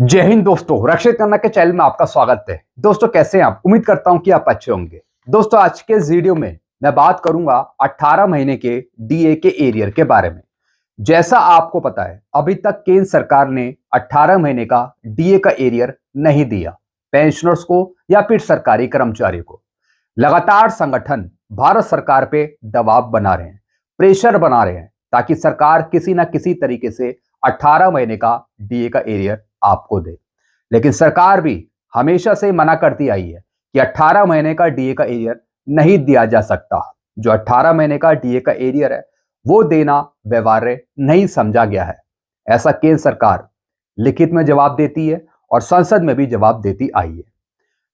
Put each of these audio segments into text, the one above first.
जय हिंद दोस्तों, रक्षित करना के चैनल में आपका स्वागत है। दोस्तों कैसे हैं आप? उम्मीद करता हूं कि आप अच्छे होंगे। दोस्तों आज के इस वीडियो में मैं बात करूंगा 18 महीने के डीए के एरियर के बारे में। जैसा आपको पता है, अभी तक केंद्र सरकार ने 18 महीने का डीए का एरियर नहीं दिया पेंशनर्स को या फिर सरकारी कर्मचारियों को। लगातार संगठन भारत सरकार पे दबाव बना रहे हैं, प्रेशर बना रहे हैं ताकि सरकार किसी ना किसी तरीके से 18 महीने का डीए का एरियर आपको दे। लेकिन सरकार भी हमेशा से मना करती आई है कि 18 महीने का डीए का एरियर नहीं दिया जा सकता। जो 18 महीने का डीए का एरियर है वो देना व्यवहार्य नहीं समझा गया है। ऐसा केंद्र सरकार लिखित में जवाब देती है और संसद में भी जवाब देती आई है।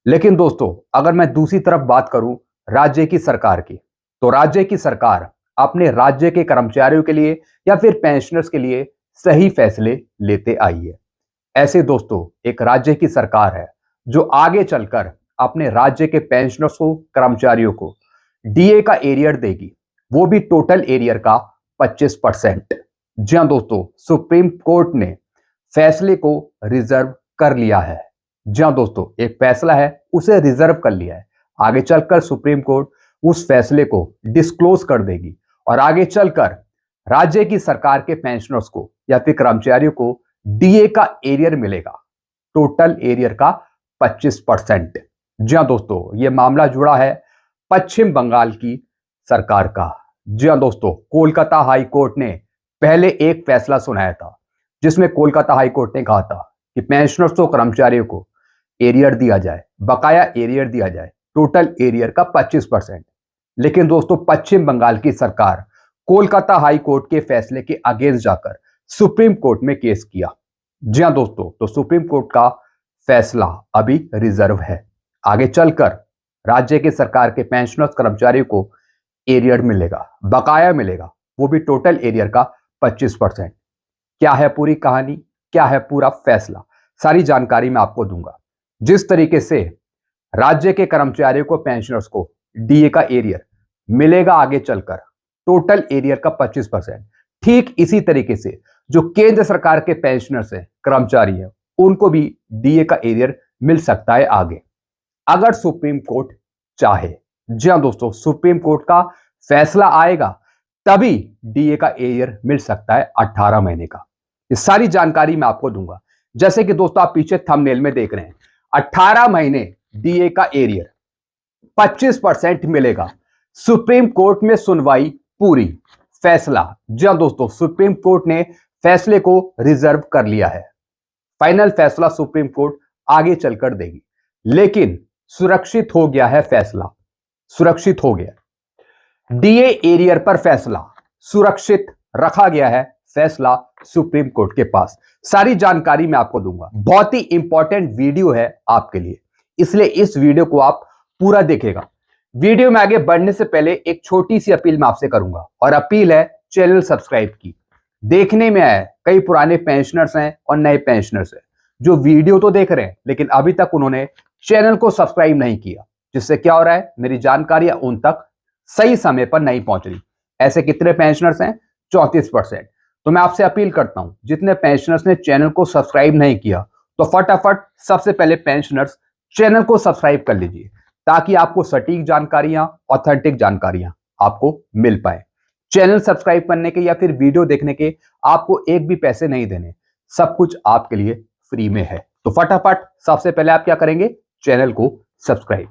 लेकिन दोस्तों अगर मैं दूसरी तरफ बात करूं राज्य की सरकार की, तो राज्य की सरकार अपने राज्य के कर्मचारियों के लिए या फिर पेंशनर्स के लिए सही फैसले लेते आई है। ऐसे दोस्तों एक राज्य की सरकार है जो आगे चलकर अपने राज्य के पेंशनर्स को, कर्मचारियों को डीए का एरियर देगी, वो भी टोटल एरियर का 25%। जी हां दोस्तों, सुप्रीम कोर्ट ने फैसले को रिजर्व कर लिया है। जी हां दोस्तों, एक फैसला है उसे रिजर्व कर लिया है। आगे चलकर सुप्रीम कोर्ट उस फैसले को डिस्क्लोज कर देगी और आगे चलकर राज्य की सरकार के पेंशनर्स को या फिर कर्मचारियों को डीए का एरियर मिलेगा, टोटल एरियर का 25%। जी हां दोस्तों, यह मामला जुड़ा है पश्चिम बंगाल की सरकार का। जी हां दोस्तों, कोलकाता हाई कोर्ट ने पहले एक फैसला सुनाया था जिसमें कोलकाता हाई कोर्ट ने कहा था कि पेंशनर्स और कर्मचारियों को एरियर दिया जाए, बकाया एरियर दिया जाए, टोटल एरियर का 25%। लेकिन दोस्तों पश्चिम बंगाल की सरकार कोलकाता हाई कोर्ट के फैसले के अगेंस्ट जाकर सुप्रीम कोर्ट में केस किया। जी हां दोस्तों, तो सुप्रीम कोर्ट का फैसला अभी रिजर्व है। आगे चलकर राज्य के सरकार के पेंशनर्स कर्मचारियों को एरियर मिलेगा, बकाया मिलेगा, वो भी टोटल एरियर का 25%। क्या है पूरी कहानी, क्या है पूरा फैसला, सारी जानकारी मैं आपको दूंगा। जिस तरीके से राज्य के कर्मचारियों को, पेंशनर्स को डीए का एरियर मिलेगा आगे चलकर टोटल एरियर का 25%, ठीक इसी तरीके से जो केंद्र सरकार के पेंशनर्स हैं, कर्मचारी हैं, उनको भी डीए का एरियर मिल सकता है आगे, अगर सुप्रीम कोर्ट चाहे। जी हां दोस्तों, सुप्रीम कोर्ट का फैसला आएगा तभी डीए का एरियर मिल सकता है 18 महीने का। ये सारी जानकारी मैं आपको दूंगा। जैसे कि दोस्तों आप पीछे थंबनेल में देख रहे हैं, 18 महीने डीए का एरियर 25% मिलेगा। सुप्रीम कोर्ट में सुनवाई पूरी, फैसला। जी हां दोस्तों, सुप्रीम कोर्ट ने फैसले को रिजर्व कर लिया है। फाइनल फैसला सुप्रीम कोर्ट आगे चलकर देगी, लेकिन सुरक्षित हो गया है फैसला, सुरक्षित हो गया डीए एरियर पर फैसला, सुरक्षित रखा गया है फैसला सुप्रीम कोर्ट के पास। सारी जानकारी मैं आपको दूंगा। बहुत ही इंपॉर्टेंट वीडियो है आपके लिए, इसलिए इस वीडियो को आप पूरा देखेगा। वीडियो में आगे बढ़ने से पहले एक छोटी सी अपील मैं आपसे करूंगा, और अपील है चैनल सब्सक्राइब की। देखने में आए कई पुराने पेंशनर्स हैं और नए पेंशनर्स हैं जो वीडियो तो देख रहे हैं लेकिन अभी तक उन्होंने चैनल को सब्सक्राइब नहीं किया, जिससे क्या हो रहा है, मेरी जानकारी उन तक सही समय पर नहीं पहुंच रही। ऐसे कितने पेंशनर्स हैं? 34%। तो मैं आपसे अपील करता हूं, जितने पेंशनर्स ने चैनल को सब्सक्राइब नहीं किया तो फटाफट सबसे पहले पेंशनर्स चैनल को सब्सक्राइब कर लीजिए, ताकि आपको सटीक जानकारियां, ऑथेंटिक जानकारियां आपको मिल पाए। चैनल सब्सक्राइब करने के या फिर वीडियो देखने के आपको एक भी पैसे नहीं देने, सब कुछ आपके लिए फ्री में है। तो फटाफट सबसे पहले आप क्या करेंगे, चैनल को सब्सक्राइब।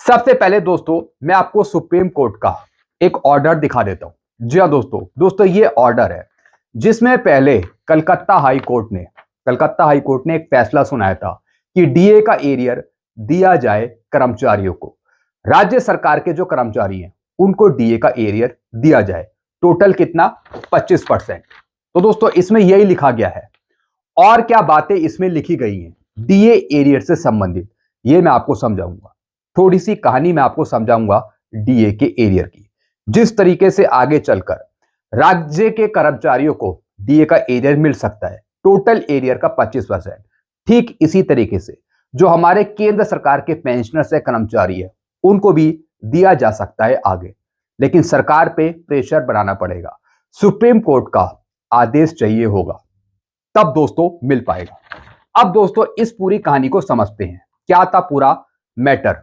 सबसे पहले दोस्तों मैं आपको सुप्रीम कोर्ट का एक ऑर्डर दिखा देता हूं। जी हां दोस्तों ये ऑर्डर है जिसमें पहले कलकत्ता हाई कोर्ट ने एक फैसला सुनाया था कि डीए का एरियर दिया जाए कर्मचारियों को। राज्य सरकार के जो कर्मचारी हैं उनको डीए का एरियर दिया जाए, टोटल कितना? 25%। तो दोस्तों इसमें यही लिखा गया है, और क्या बातें इसमें लिखी गई हैं डीए एरियर से संबंधित, ये मैं आपको समझाऊंगा। थोड़ी सी कहानी मैं आपको समझाऊंगा डीए के एरियर की। जिस तरीके से आगे चलकर राज्य के कर्मचारियों को डीए का एरियर मिल सकता है, टोटल एरियर का 25%, ठीक इसी तरीके से जो हमारे केंद्र सरकार के पेंशनर से कर्मचारी है उनको भी दिया जा सकता है आगे। लेकिन सरकार पे प्रेशर बनाना पड़ेगा, सुप्रीम कोर्ट का आदेश चाहिए होगा, तब दोस्तों मिल पाएगा। अब दोस्तों इस पूरी कहानी को समझते हैं, क्या था पूरा मैटर।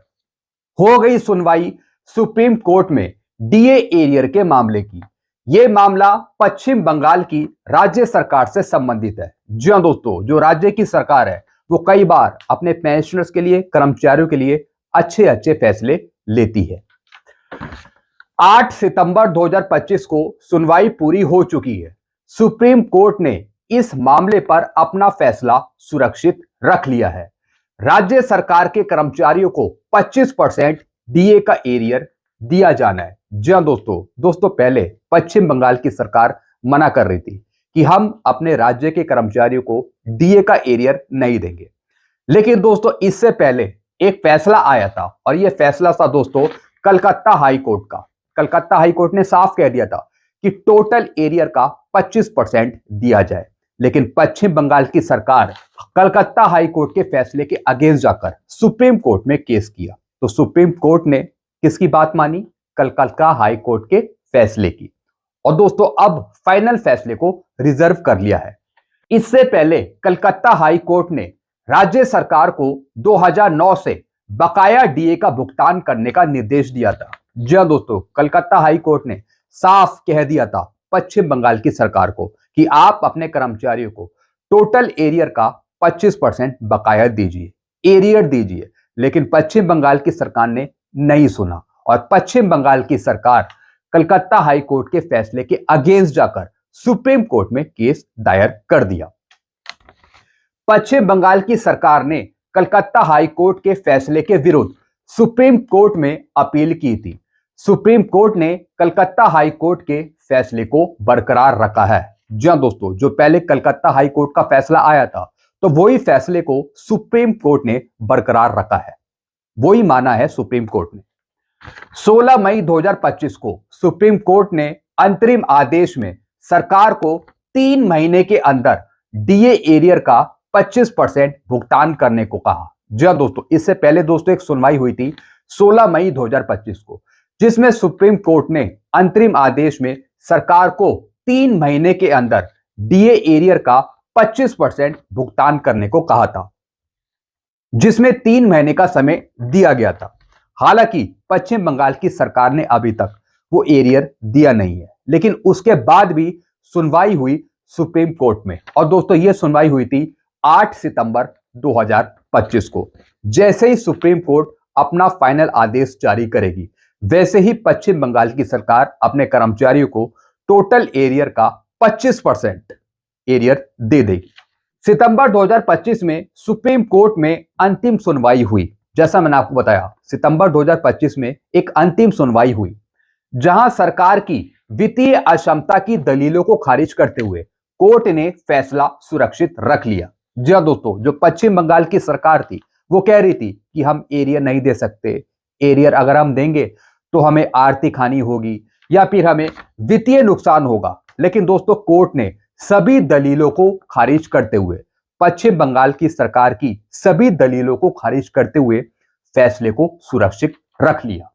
हो गई सुनवाई सुप्रीम कोर्ट में डीए एरियर के मामले की। यह मामला पश्चिम बंगाल की राज्य सरकार से संबंधित है। जी हां दोस्तों, जो राज्य की सरकार है वो कई बार अपने पेंशनर्स के लिए, कर्मचारियों के लिए अच्छे अच्छे फैसले लेती है। 8 सितंबर 2025 को सुनवाई पूरी हो चुकी है। सुप्रीम कोर्ट ने इस मामले पर अपना फैसला सुरक्षित रख लिया है। राज्य सरकार के कर्मचारियों को 25% डीए का एरियर दिया जाना है। जी हां दोस्तों पहले पश्चिम बंगाल की सरकार मना कर रही थी कि हम अपने राज्य के कर्मचारियों को डीए का एरियर नहीं देंगे, लेकिन दोस्तों इससे पहले एक फैसला आया था और यह फैसला था दोस्तों कलकत्ता हाई कोर्ट का। कलकत्ता हाई कोर्ट ने साफ कह दिया था कि टोटल एरियर का 25% दिया जाए, लेकिन पश्चिम बंगाल की सरकार कलकत्ता हाई कोर्ट के फैसले के अगेंस्ट जाकर सुप्रीम कोर्ट में केस किया। तो सुप्रीम कोर्ट ने किसकी बात मानी? कलकत्ता हाई कोर्ट के फैसले की। और दोस्तों अब फाइनल फैसले को रिजर्व कर लिया है। इससे पहले कलकत्ता हाई कोर्ट ने राज्य सरकार को 2009 से बकाया डीए का भुगतान करने का निर्देश दिया था। जी हां दोस्तों, कलकत्ता हाई कोर्ट ने साफ कह दिया था पश्चिम बंगाल की सरकार को कि आप अपने कर्मचारियों को टोटल एरियर का 25% बकाया दीजिए, एरियर दीजिए। लेकिन पश्चिम बंगाल की सरकार ने नहीं सुना और पश्चिम बंगाल की सरकार कलकत्ता हाई कोर्ट के फैसले के अगेंस्ट जाकर सुप्रीम कोर्ट में केस दायर कर दिया। पश्चिम बंगाल की सरकार ने कलकत्ता हाई कोर्ट के फैसले के विरुद्ध सुप्रीम कोर्ट में अपील की थी। सुप्रीम कोर्ट ने कलकत्ता हाई कोर्ट के फैसले को बरकरार रखा है। जी हां दोस्तों, जो पहले कलकत्ता हाई कोर्ट का फैसला आया था तो वही फैसले को सुप्रीम कोर्ट ने बरकरार रखा है, वही माना है सुप्रीम कोर्ट ने। 16 मई 2025 को सुप्रीम कोर्ट ने अंतरिम आदेश में सरकार को 3 महीने के अंदर डीए एरियर का 25% भुगतान करने को कहा। जी हां दोस्तों, इससे पहले दोस्तों एक सुनवाई हुई थी 16 मई 2025 को, जिसमें सुप्रीम कोर्ट ने अंतरिम आदेश में सरकार को 3 महीने के अंदर डीए एरियर का 25% भुगतान करने को कहा था, जिसमें 3 महीने का समय दिया गया था। हालांकि पश्चिम बंगाल की सरकार ने अभी तक वो एरियर दिया नहीं है, लेकिन उसके बाद भी सुनवाई हुई सुप्रीम कोर्ट में। और दोस्तों ये सुनवाई हुई थी 8 सितंबर 2025 को। जैसे ही सुप्रीम कोर्ट अपना फाइनल आदेश जारी करेगी, वैसे ही पश्चिम बंगाल की सरकार अपने कर्मचारियों को टोटल एरियर का 25% एरियर दे देगी। सितंबर 2025 में सुप्रीम कोर्ट में अंतिम सुनवाई हुई। जैसा मैंने आपको बताया, सितंबर 2025 में एक अंतिम सुनवाई हुई, जहां सरकार की वित्तीय अक्षमता की दलीलों को खारिज करते हुए कोर्ट ने फैसला सुरक्षित रख लिया। जी हां दोस्तों, जो पश्चिम बंगाल की सरकार थी वो कह रही थी कि हम एरियर नहीं दे सकते, एरियर अगर हम देंगे तो हमें आर्थिक हानि होगी या फिर हमें वित्तीय नुकसान होगा। लेकिन दोस्तों कोर्ट ने सभी दलीलों को खारिज करते हुए, पश्चिम बंगाल की सरकार की सभी दलीलों को खारिज करते हुए फैसले को सुरक्षित रख लिया।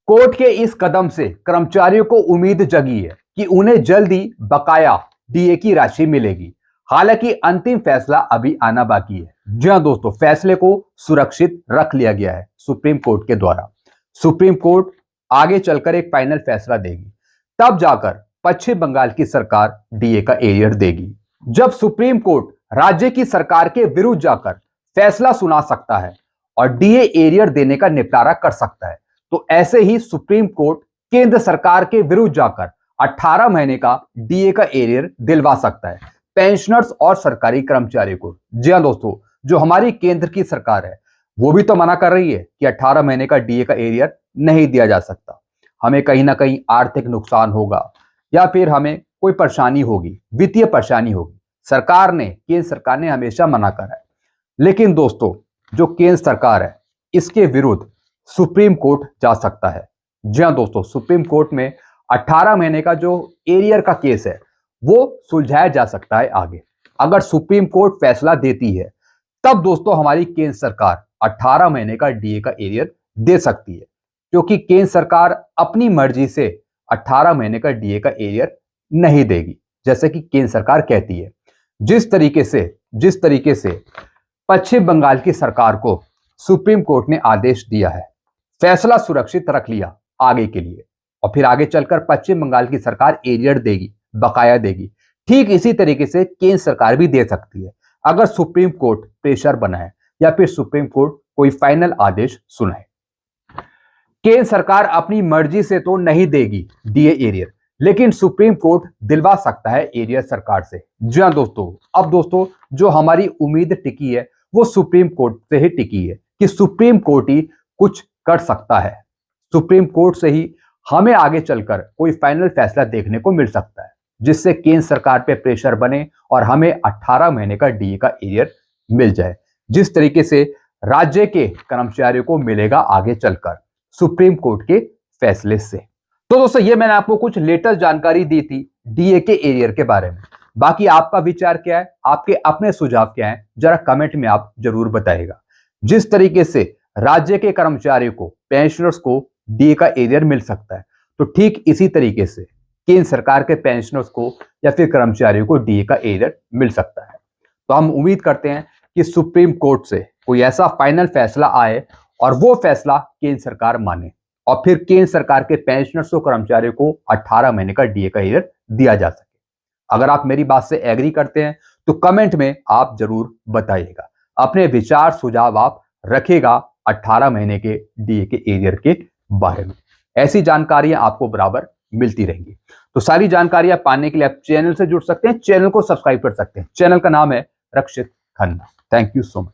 कोर्ट के इस कदम से कर्मचारियों को उम्मीद जगी है कि उन्हें जल्दी बकाया डीए की राशि मिलेगी। हालांकि अंतिम फैसला अभी आना बाकी है। जी हां दोस्तों, फैसले को सुरक्षित रख लिया गया है सुप्रीम कोर्ट के द्वारा। सुप्रीम कोर्ट आगे चलकर एक फाइनल फैसला देगी, तब जाकर पश्चिम बंगाल की सरकार डीए का एरियर देगी। जब सुप्रीम कोर्ट राज्य की सरकार के विरुद्ध जाकर फैसला सुना सकता है और डीए एरियर देने का निपटारा कर सकता है, तो ऐसे ही सुप्रीम कोर्ट केंद्र सरकार के विरुद्ध जाकर 18 महीने का डीए का एरियर दिलवा सकता है पेंशनर्स और सरकारी कर्मचारियों को। जी हां दोस्तों, जो हमारी केंद्र की सरकार है वो भी तो मना कर रही है कि 18 महीने का डीए का एरियर नहीं दिया जा सकता, हमें कहीं ना कहीं आर्थिक नुकसान होगा या फिर हमें कोई परेशानी होगी, वित्तीय परेशानी होगी। केंद्र सरकार ने हमेशा मना करा है। लेकिन दोस्तों जो केंद्र सरकार है इसके विरुद्ध सुप्रीम कोर्ट जा सकता है। जी हां दोस्तों, सुप्रीम कोर्ट में 18 महीने का जो एरियर का केस है वो सुलझाया जा सकता है आगे। अगर सुप्रीम कोर्ट फैसला देती है तब दोस्तों हमारी केंद्र सरकार 18 महीने का डीए का एरियर दे सकती है, क्योंकि केंद्र सरकार अपनी मर्जी से 18 महीने का डीए का एरियर नहीं देगी, जैसे कि केंद्र सरकार कहती है। जिस तरीके से पश्चिम बंगाल की सरकार को सुप्रीम कोर्ट ने आदेश दिया है, फैसला सुरक्षित रख लिया आगे के लिए, और फिर आगे चलकर पश्चिम बंगाल की सरकार एरियर देगी, बकाया देगी। ठीक इसी तरीके से केंद्र सरकार भी दे सकती है अगर सुप्रीम कोर्ट प्रेशर बनाए या फिर सुप्रीम कोर्ट कोई फाइनल आदेश सुनाए। केंद्र सरकार अपनी मर्जी से तो नहीं देगी डीए एरियर, लेकिन सुप्रीम कोर्ट दिलवा सकता है एरियर सरकार से। जी हाँ दोस्तों, अब दोस्तों जो हमारी उम्मीद टिकी है वो सुप्रीम कोर्ट से ही टिकी है कि सुप्रीम कोर्ट ही कुछ कर सकता है। सुप्रीम कोर्ट से ही हमें आगे चलकर कोई फाइनल फैसला देखने को मिल सकता है, जिससे केंद्र सरकार पे प्रेशर बने और हमें 18 महीने का डीए का एरियर मिल जाए, जिस तरीके से राज्य के कर्मचारियों को मिलेगा आगे चलकर सुप्रीम कोर्ट के फैसले से। तो दोस्तों ये मैंने आपको कुछ लेटेस्ट जानकारी दी थी डीए के एरियर के बारे में। बाकी आपका विचार क्या है, आपके अपने सुझाव क्या हैं, जरा कमेंट में आप जरूर बताइएगा। जिस तरीके से राज्य के कर्मचारियों को, पेंशनर्स को डीए का एरियर मिल सकता है, तो ठीक इसी तरीके से केंद्र सरकार के पेंशनर्स को या फिर कर्मचारियों को डीए का एरियर मिल सकता है। तो हम उम्मीद करते हैं कि सुप्रीम कोर्ट से कोई ऐसा फाइनल फैसला आए और वो फैसला केंद्र सरकार माने और फिर केंद्र सरकार के पेंशनर्स और कर्मचारियों को 18 महीने का डीए का एरियर दिया जा सके। अगर आप मेरी बात से एग्री करते हैं तो कमेंट में आप जरूर बताइएगा, अपने विचार सुझाव आप रखेगा 18 महीने के डीए के एरियर के बारे में। ऐसी जानकारियां आपको बराबर मिलती रहेंगी। तो सारी जानकारियां पाने के लिए आप चैनल से जुड़ सकते हैं, चैनल को सब्सक्राइब कर सकते हैं। चैनल का नाम है Rakshit Khanna. Thank you so much.